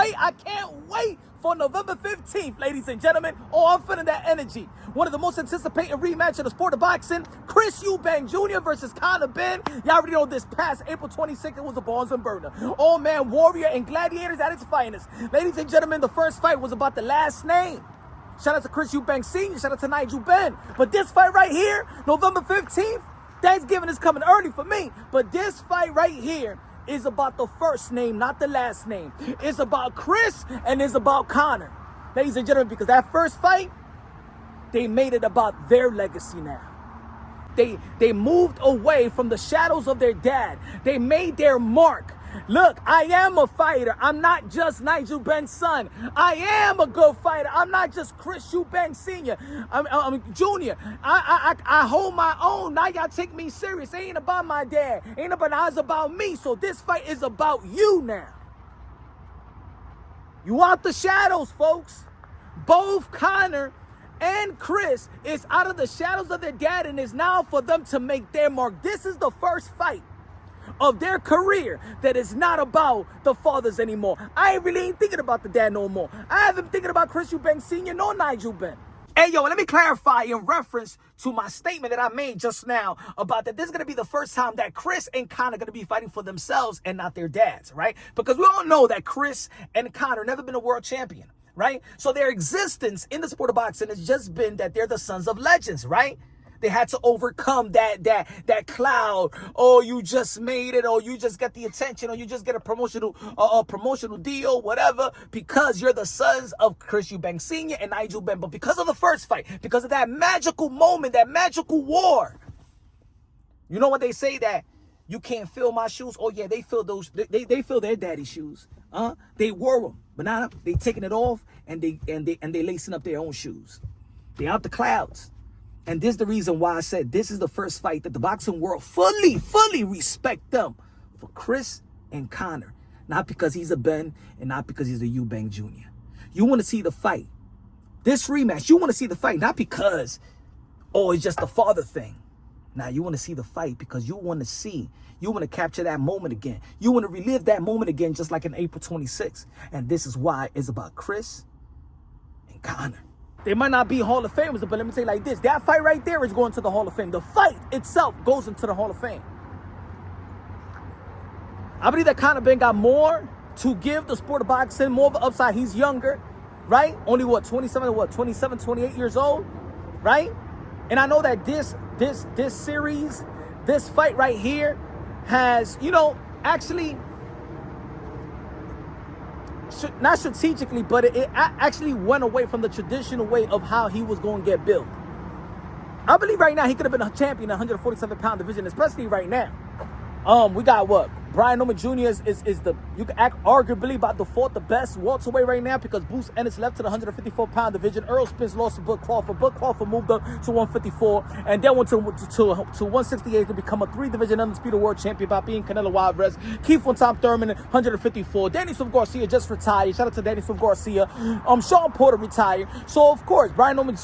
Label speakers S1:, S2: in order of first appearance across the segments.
S1: wait. I can't wait for November 15th, ladies and gentlemen. Oh, I'm feeling that energy. One of the most anticipated rematch in the sport of boxing. Chris Eubank Jr. versus CONOR Benn. Y'all already know this past April 26th, it was a Barnes and Burner. Oh man, warrior and gladiators at its finest. Ladies and gentlemen, the first fight was about the last name. Shout out to Chris Eubank Sr., shout out to Nigel Benn. But this fight right here, November 15th, Thanksgiving is coming early for me. But this fight right here is about the first name, not the last name. It's about Chris and it's about CONOR. Ladies and gentlemen, because that first fight, they made it about their legacy now. They moved away from the shadows of their dad. They made their mark. Look, I am a fighter. I'm not just Nigel Benn's son. I am a good fighter. I'm not just Chris Eubank Sr. I'm Junior. I hold my own. Now y'all take me serious. It ain't about my dad. Ain't about now. It's about me. So this fight is about you now. You out the shadows, folks. Both CONOR and Chris is out of the shadows of their dad, and it's now for them to make their mark. This is the first fight of their career that is not about the fathers anymore. I ain't thinking about the dad no more. I haven't been thinking about Chris Eubank Sr. nor Nigel Benn. Hey, yo, let me clarify in reference to my statement that I made just now about that this is going to be the first time that Chris and CONOR are going to be fighting for themselves and not their dads, right? Because we all know that Chris and CONOR never been a world champion, right? So their existence in the sport of boxing has just been that they're the sons of legends, right? They had to overcome that cloud. Oh, you just made it, or you just get the attention, or you just get a promotional deal, whatever, because you're the sons of Chris Eubank Sr. and Nigel Benn. But because of the first fight, because of that magical moment, that magical war, you know what they say, that you can't fill my shoes? Oh yeah, they fill those. They fill their daddy's shoes. They wore them, but now they taking it off and they lacing up their own shoes. They out the clouds. And this is the reason why I said this is the first fight that the boxing world fully respect them for Chris and CONOR. Not because he's a Benn and not because he's a Eubank Jr. You want to see the fight. This rematch, you want to see the fight, not because, oh, it's just the father thing. Now, you want to see the fight because you want to capture that moment again. You want to relive that moment again, just like in April 26th. And this is why it's about Chris and CONOR. They might not be Hall of Famers, but let me say it like this. That fight right there is going to the Hall of Fame. The fight itself goes into the Hall of Fame. I believe that CONOR Benn got more to give the sport of boxing, more of an upside. He's younger, right? Only, 27, 28 years old, right? And I know that this series, this fight right here has, actually, not strategically, but it actually went away from the traditional way of how he was going to get built. I believe right now he could have been a champion in the 147-pound division, especially right now. We got what? Brian Norman Jr. is the, you can act arguably by default the best welterweight right now, because Bruce Ennis left to the 154-pound division. Earl Spence lost to Bud Crawford. Bud Crawford moved up to 154 and then went to 168 to become a 3-division undisputed world champion by being Canelo Alvarez. Keith von Tom Thurman 154. Danny Swift Garcia just retired. Shout out to Danny Swift Garcia. Sean Porter retired. So of course Brian Norman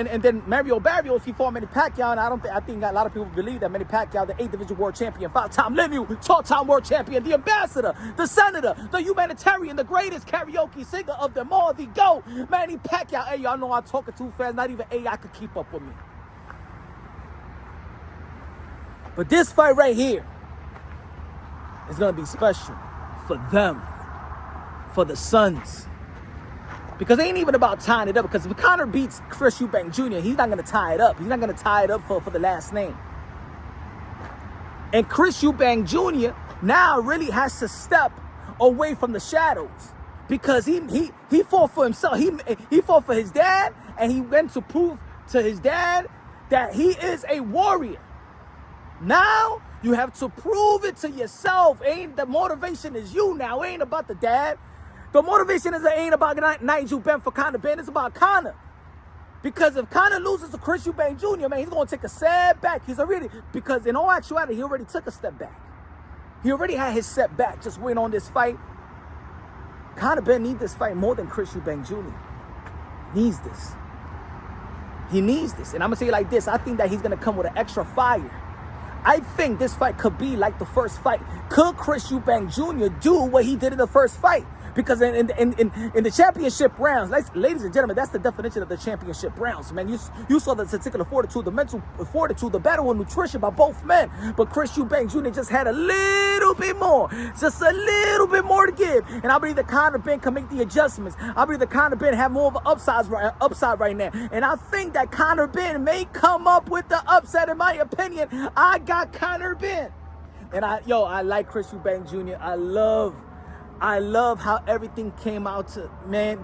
S1: and then Mario Barrios, he fought Manny Pacquiao, and I think a lot of people believe that Manny Pacquiao, the 8th-division world champion, 5-time Limu, 12-time world champion, the ambassador, the senator, the humanitarian, the greatest karaoke singer of them all, the GOAT, Manny Pacquiao. Hey, y'all know I'm talking too fast. Not even AI could keep up with me. But this fight right here is going to be special for them, for the sons. Because it ain't even about tying it up. Because if CONOR beats Chris Eubank Jr., he's not going to tie it up. He's not going to tie it up for the last name. And Chris Eubank Jr. now really has to step away from the shadows. Because he fought for himself. He fought for his dad. And he went to prove to his dad that he is a warrior. Now, you have to prove it to yourself. The motivation is you now. It ain't about the dad. The motivation ain't about Nigel Benn for CONOR Benn. It's about CONOR. Because if CONOR loses to Chris Eubank Jr., man, he's going to take a step back. Because in all actuality, he already took a step back. He already had his setback just waiting on this fight. CONOR Benn needs this fight more than Chris Eubank Jr. Needs this. He needs this. And I'm going to say it like this. I think that he's going to come with an extra fire. I think this fight could be like the first fight. Could Chris Eubank Jr. do what he did in the first fight? Because in the championship rounds, ladies and gentlemen, that's the definition of the championship rounds, man. You saw the testicular fortitude, the mental fortitude, the battle of nutrition by both men. But Chris Eubank Jr. just had a little bit more, just a little bit more to give. And I believe that Conor Benn can make the adjustments. I believe that Conor Benn have more of an upside right now. And I think that Conor Benn may come up with the upset, in my opinion. I got Conor Benn. And I like Chris Eubank Jr. I love how everything came out to, man,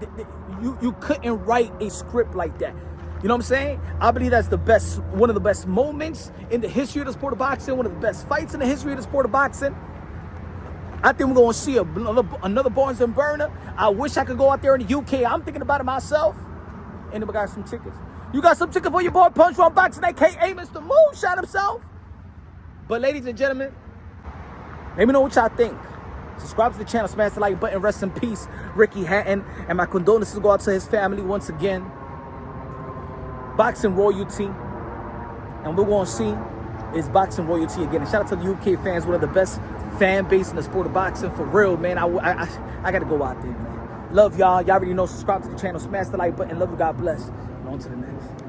S1: you couldn't write a script like that. You know what I'm saying? I believe that's one of the best moments in the history of the sport of boxing, one of the best fights in the history of the sport of boxing. I think we're going to see another Barnes and Burner. I wish I could go out there in the UK. I'm thinking about it myself. Anybody got some tickets? You got some tickets for your boy Punch Wrong Boxing, a.k.a. Mr. Moonshot himself? But ladies and gentlemen, let me know what y'all think. Subscribe to the channel, smash the like button. Rest in peace, Ricky Hatton. And my condolences go out to his family once again. Boxing royalty. And we're going to see is boxing royalty again. And shout out to the UK fans, one of the best fan base in the sport of boxing. For real, man. I got to go out there, man. Love y'all. Y'all already know. Subscribe to the channel, smash the like button. Love you. God bless. And on to the next.